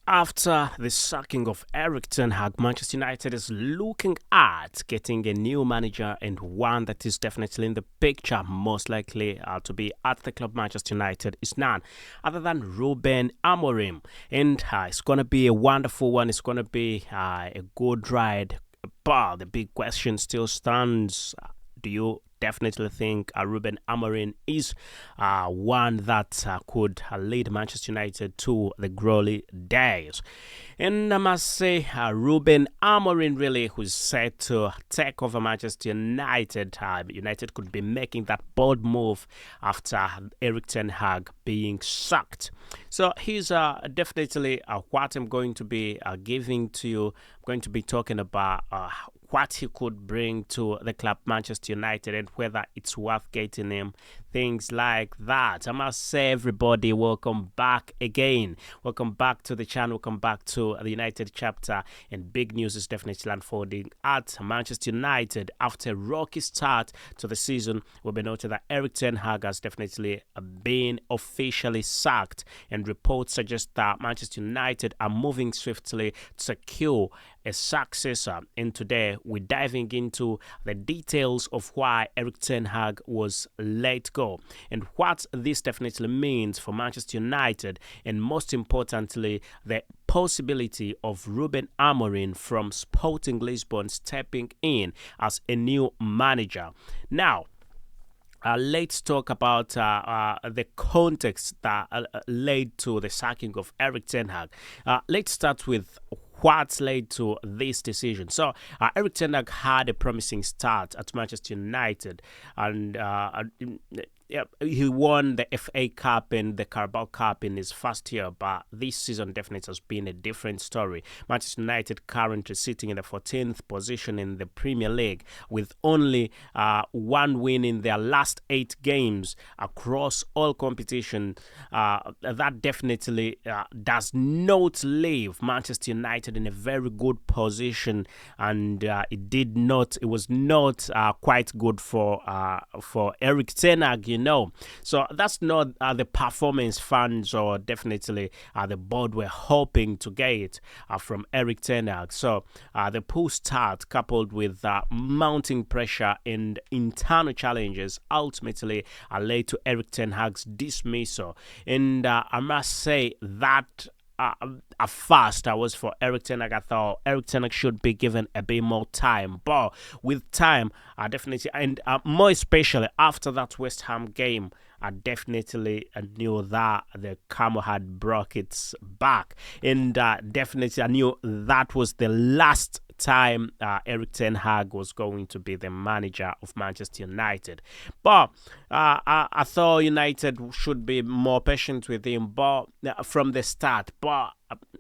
After the sacking of Eric Ten Hag, Manchester United is looking at getting a new manager and one that is definitely in the picture, most likely to be at the club. Manchester United is none other than Ruben Amorim. And it's going to be a wonderful one. It's going to be a good ride. But the big question still stands. Do you definitely think Ruben Amorim is one that could lead Manchester United to the glory days? And I must say, Ruben Amorim really who's set to take over Manchester United. United could be making that bold move after Eric Ten Hag being sacked. So he's definitely what I'm going to be giving to you. I'm going to be talking about what he could bring to the club Manchester United and whether it's worth getting him, things like that. I must say, everybody, welcome back again. Welcome back to the channel. Welcome back to the United chapter. And big news is definitely unfolding at Manchester United after a rocky start to the season. We'll be noting that Eric Ten Hag has definitely been officially sacked, and reports suggest that Manchester United are moving swiftly to secure a successor. And today we're diving into the details of why Eric Ten Hag was let go and what this definitely means for Manchester United, and most importantly, the possibility of Ruben Amorim from Sporting Lisbon stepping in as a new manager. Now, let's talk about the context that led to the sacking of Eric Ten Hag. Let's start with what led to this decision. So, Eric Ten Hag had a promising start at Manchester United, and he won the FA Cup and the Carabao Cup in his first year, but this season definitely has been a different story. Manchester United currently sitting in the 14th position in the Premier League with only one win in their last 8 games across all competition. That definitely does not leave Manchester United in a very good position, and it was not quite good for Eric Ten Hag, So that's not the performance fans or definitely the board were hoping to get from Eric Ten Hag. So the poor start coupled with mounting pressure and internal challenges ultimately led to Eric Ten Hag's dismissal. And I must say that at first I was for Eric Ten Hag. I thought Eric Ten Hag should be given a bit more time, but with time, I definitely, and more especially after that West Ham game, I definitely knew that the camel had broke its back, and definitely I knew that was the last time Eric Ten Hag was going to be the manager of Manchester United. But I thought United should be more patient with him, but from the start. But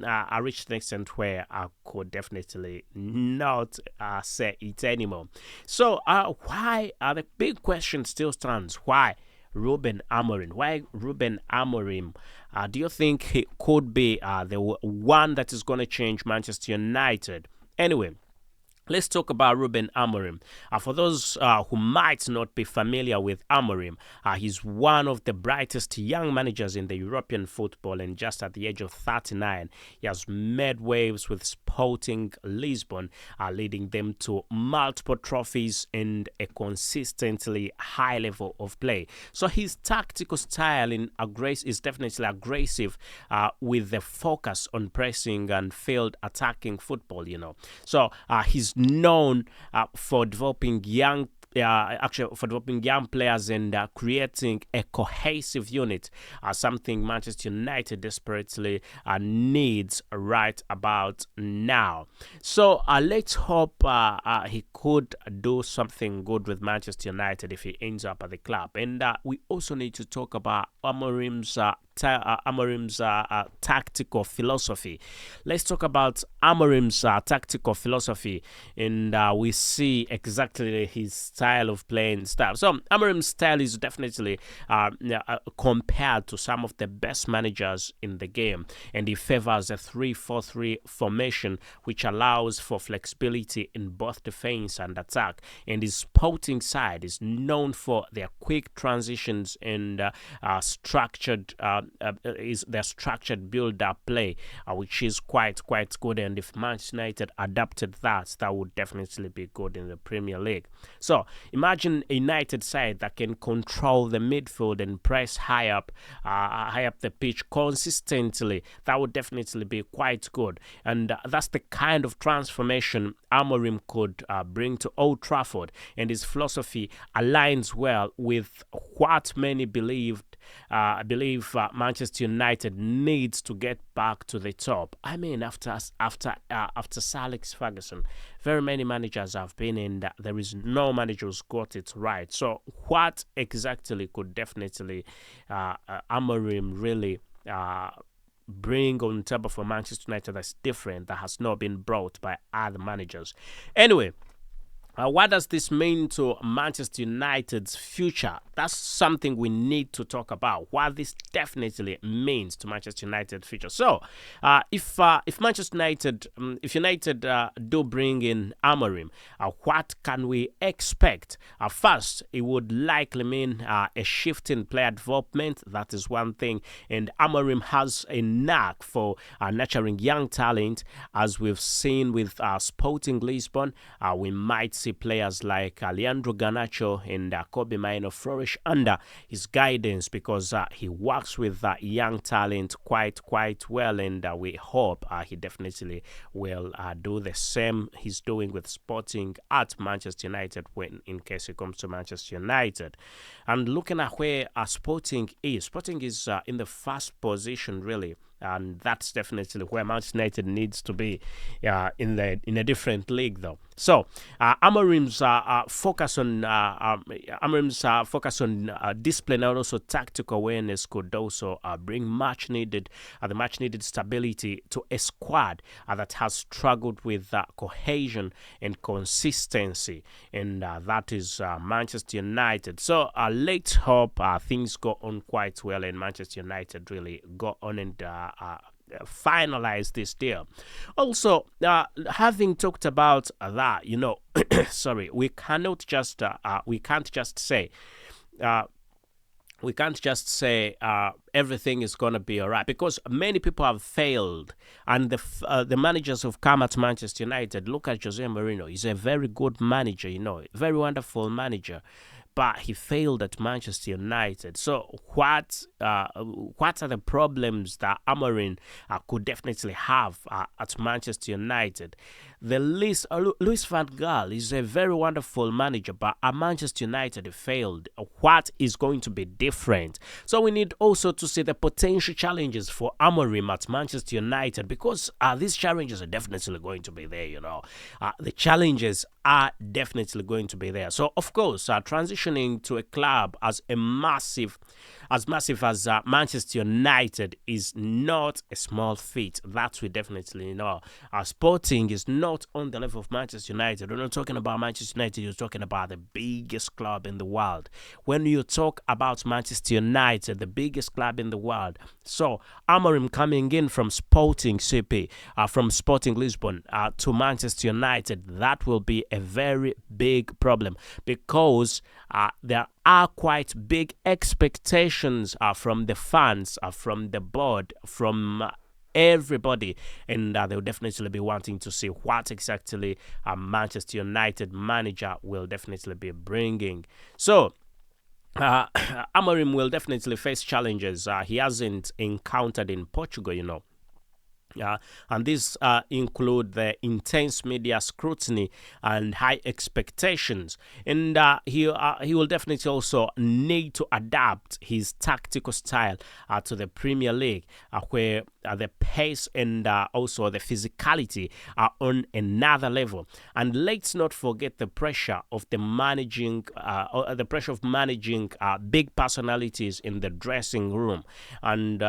I reached an extent where I could definitely not say it anymore. So why? The big question still stands. Why Ruben Amorim? Why Ruben Amorim? Do you think he could be the one that is going to change Manchester United? Anyway, let's talk about Ruben Amorim. For those who might not be familiar with Amorim, he's one of the brightest young managers in the European football, and just at the age of 39, he has made waves with Sporting Lisbon, leading them to multiple trophies and a consistently high level of play. So his tactical style is definitely aggressive, with the focus on pressing and field attacking football. So he's known for developing young players and creating a cohesive unit, something Manchester United desperately needs right about now. So let's hope he could do something good with Manchester United if he ends up at the club. And we also need to talk about Amorim's tactical philosophy. Let's talk about Amorim's tactical philosophy, and we see exactly his style of playing stuff. So Amorim's style is definitely compared to some of the best managers in the game, and he favors a 3-4-3 formation, which allows for flexibility in both defense and attack. And his Sporting side is known for their quick transitions and structured build-up play, which is quite good. And if Manchester United adapted that would definitely be good in the Premier League. So imagine a United side that can control the midfield and press high up the pitch consistently. That would definitely be quite good. And that's the kind of transformation Amorim could bring to Old Trafford. And his philosophy aligns well with what many believe Manchester United needs to get back to the top. I mean, after Sir Alex Ferguson, very many managers have been in that. There is no manager who's got it right. So what exactly could definitely Amorim really bring on table for Manchester United that's different, that has not been brought by other managers? Anyway, what does this mean to Manchester United's future? That's something we need to talk about. What this definitely means to Manchester United's future. So, if Manchester United, if United do bring in Amorim, what can we expect? First, it would likely mean a shift in player development. That is one thing. And Amorim has a knack for nurturing young talent, as we've seen with Sporting Lisbon. We might see players like Leandro Garnacho and Kobe Maino flourish under his guidance, because he works with young talent quite well, and we hope he definitely will do the same he's doing with Sporting at Manchester United in case he comes to Manchester United. And looking at where Sporting is in the first position really. And that's definitely where Manchester United needs to be in a different league, though. So Amorim's focus on discipline and also tactical awareness could also bring the much needed stability to a squad that has struggled with cohesion and consistency, and that is Manchester United. So let's hope things go on quite well, and Manchester United really go on and finalize this deal. Also, having talked about that, sorry, we can't just say everything is going to be all right, because many people have failed, and the managers who've come at Manchester United. Look at Jose Mourinho. He's a very good manager, very wonderful manager, but he failed at Manchester United. So what are the problems that Amorim could definitely have at Manchester United? Luis van Gaal is a very wonderful manager, but at Manchester United he failed. What is going to be different? So we need also to see the potential challenges for Amorim at Manchester United, because these challenges are definitely going to be there. The challenges are definitely going to be there. So of course, transitioning to a club as massive as Manchester United is not a small feat. That we definitely know. Sporting is not on the level of Manchester United. We're not talking about Manchester United. You're talking about the biggest club in the world. When you talk about Manchester United, the biggest club in the world. So Amorim coming in from Sporting CP, from Sporting Lisbon to Manchester United, that will be a very big problem, because there are quite big expectations from the fans, from the board, from everybody, and they will definitely be wanting to see what exactly Manchester United manager will definitely be bringing. So Amorim will definitely face challenges he hasn't encountered in Portugal, and these include the intense media scrutiny and high expectations. And he will definitely also need to adapt his tactical style to the Premier League, where the pace and also the physicality are on another level. And let's not forget the pressure of the pressure of managing big personalities in the dressing room, and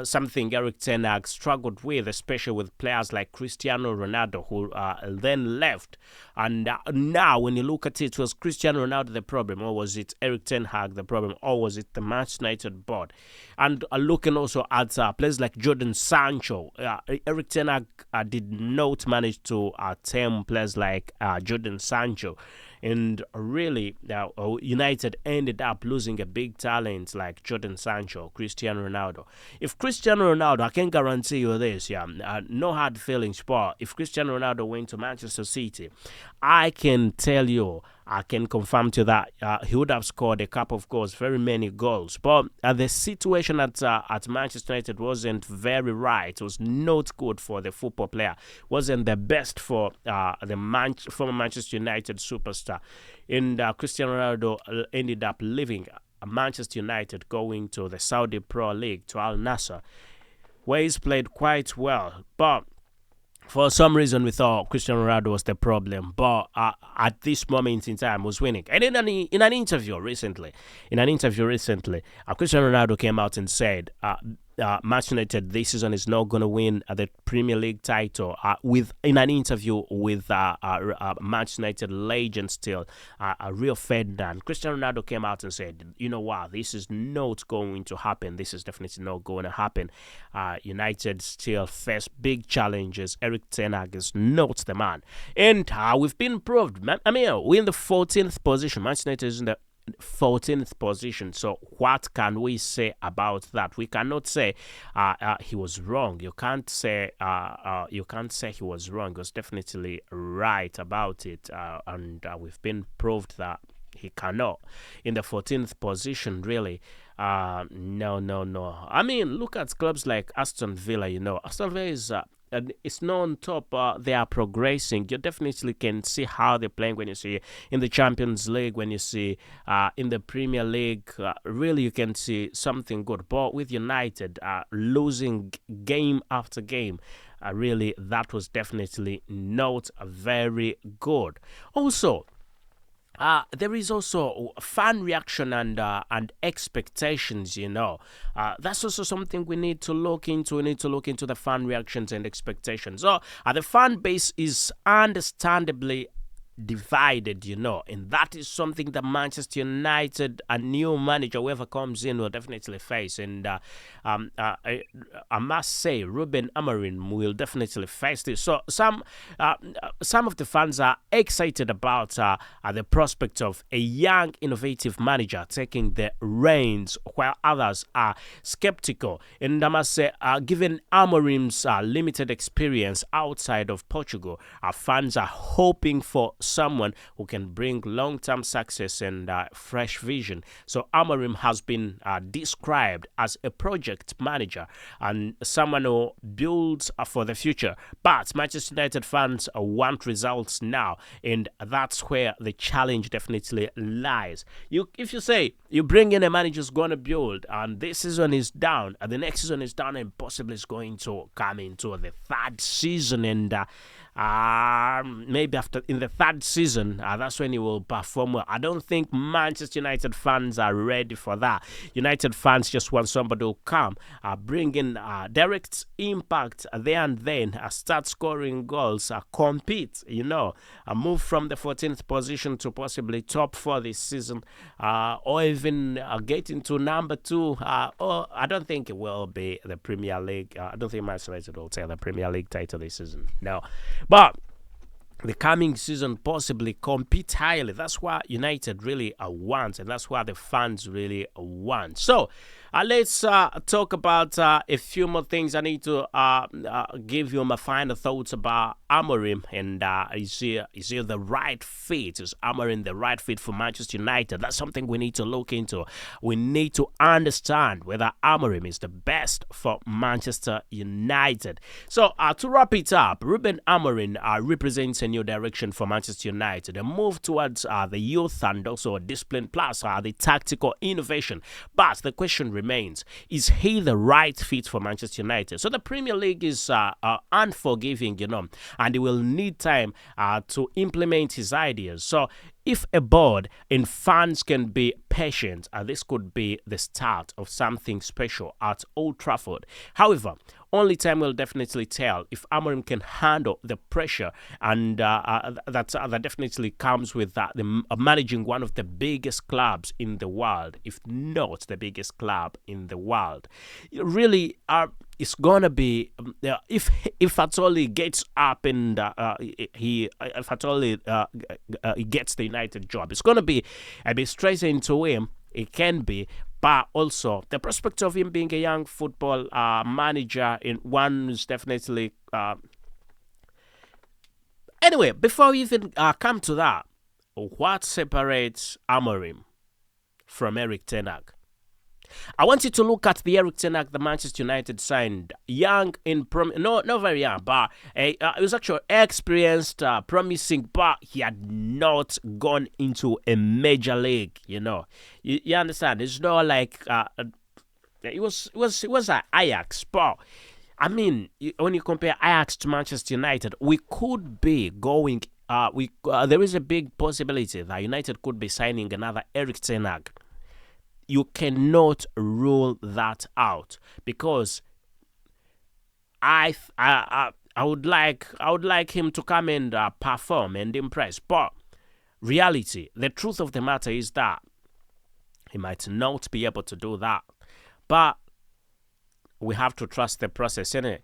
something Eric Ten Hag struggled with, especially with players like Cristiano Ronaldo, who then left. And now, when you look at it, was Cristiano Ronaldo the problem, or was it Eric Ten Hag the problem, or was it the Manchester United board? And looking also at players like Jordan Sancho, Eric Ten Hag did not manage to tame players like Jordan Sancho. And really, United ended up losing a big talent like Jordan Sancho, Cristiano Ronaldo. If Cristiano Ronaldo, I can guarantee you this, no hard feelings, but if Cristiano Ronaldo went to Manchester City, I can tell you, I can confirm to that he would have scored a couple of goals, very many goals. But the situation at Manchester United wasn't very right. It was not good for the football player. Wasn't the best for the former Manchester United superstar. And Cristiano Ronaldo ended up leaving Manchester United, going to the Saudi Pro League, to Al Nassr, where he's played quite well. But for some reason, we thought Cristiano Ronaldo was the problem, but at this moment in time, was winning. And in an interview recently, Cristiano Ronaldo came out and said, Manchester United this season is not going to win the Premier League title. In an interview with Manchester United legend still, Rio Ferdinand, Cristiano Ronaldo came out and said, you know what, this is not going to happen. This is definitely not going to happen. United still face big challenges. Eric Ten Hag is not the man. And we've been proved. I mean, we're in the 14th position. Manchester United is in the 14th position. So what can we say about that? We cannot say he was wrong. You can't say he was wrong. He was definitely right about it, and we've been proved that he cannot. In the 14th position, really. No. I mean, look at clubs like Aston Villa. Aston Villa is it's not on top. They are progressing. You definitely can see how they're playing when you see in the Champions League, when you see in the Premier League. Really, you can see something good. But with United losing game after game, really, that was definitely not very good. Also, there is also fan reaction and expectations. That's also something we need to look into. We need to look into the fan reactions and expectations. So the fan base is understandably divided, and that is something that Manchester United, a new manager, whoever comes in, will definitely face. And I must say, Ruben Amorim will definitely face this. So some of the fans are excited about the prospect of a young, innovative manager taking the reins, while others are skeptical. And I must say, given Amorim's limited experience outside of Portugal, our fans are hoping for someone who can bring long-term success and fresh vision. So Amorim has been described as a project manager and someone who builds for the future. But Manchester United fans want results now, and that's where the challenge definitely lies. If you say you bring in a manager who's going to build, and this season is down, and the next season is down, and possibly is going to come into the third season, and maybe in the third season, that's when he will perform well. I don't think Manchester United fans are ready for that. United fans just want somebody who come, bring in direct impact there and then, start scoring goals, compete, move from the 14th position to possibly top 4 this season, or even get into number 2. Or I don't think it will be the Premier League. I don't think Manchester United will take the Premier League title this season. No. But the coming season possibly compete highly. That's what United really want, and that's what the fans really want. So let's talk about a few more things. I need to give you my final thoughts about Amorim, and is he the right fit? Is Amorim the right fit for Manchester United? That's something we need to look into. We need to understand whether Amorim is the best for Manchester United. So to wrap it up, Ruben Amorim represents a new direction for Manchester United, a move towards the youth and also discipline, plus the tactical innovation. But the question remains, remains. Is he the right fit for Manchester United? So the Premier League is unforgiving, and he will need time to implement his ideas. So if a board and fans can be patient, this could be the start of something special at Old Trafford. However, only time will definitely tell if Amorim can handle the pressure, and that definitely comes with managing one of the biggest clubs in the world, if not the biggest club in the world. Really, it's gonna be if at all he gets up and if at all he gets the United job, it's gonna be a bit stressing to him. It can be, but also the prospect of him being a young football manager in one is definitely. Anyway, before we even come to that, what separates Amorim from Eric Ten Hag? I want you to look at the Eric Ten Hag the Manchester United signed. Young in not very young, but he was actually experienced, promising, but he had not gone into a major league. You understand? It's not like it was at Ajax, but I mean, when you compare Ajax to Manchester United, we could be going. There is a big possibility that United could be signing another Eric Ten Hag. You cannot rule that out, because I would like him to come and perform and impress. But reality, the truth of the matter is that he might not be able to do that. But we have to trust the process, innit?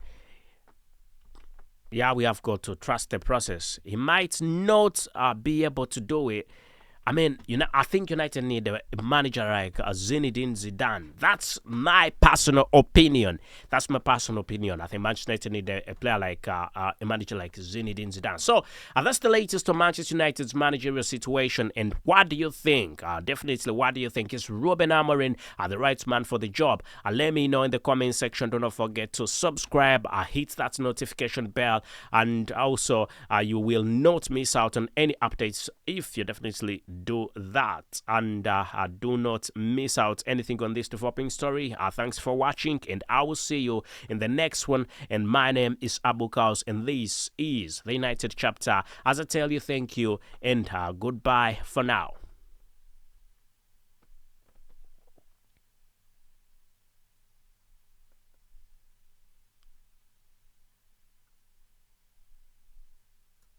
Yeah, we have got to trust the process. He might not be able to do it. I mean, I think United need a manager like Zinedine Zidane. That's my personal opinion. I think Manchester United need a player like a manager like Zinedine Zidane. So that's the latest on Manchester United's managerial situation. And what do you think? Definitely, what do you think? Is Ruben Amorim the right man for the job? Let me know in the comment section. Do not forget to subscribe, hit that notification bell, and also you will not miss out on any updates if you definitely do that. And do not miss out anything on this developing story. Thanks for watching, and I will see you in the next one. And my name is Abu KALS, and this is the United Chapter. As I tell you, thank you and goodbye for now.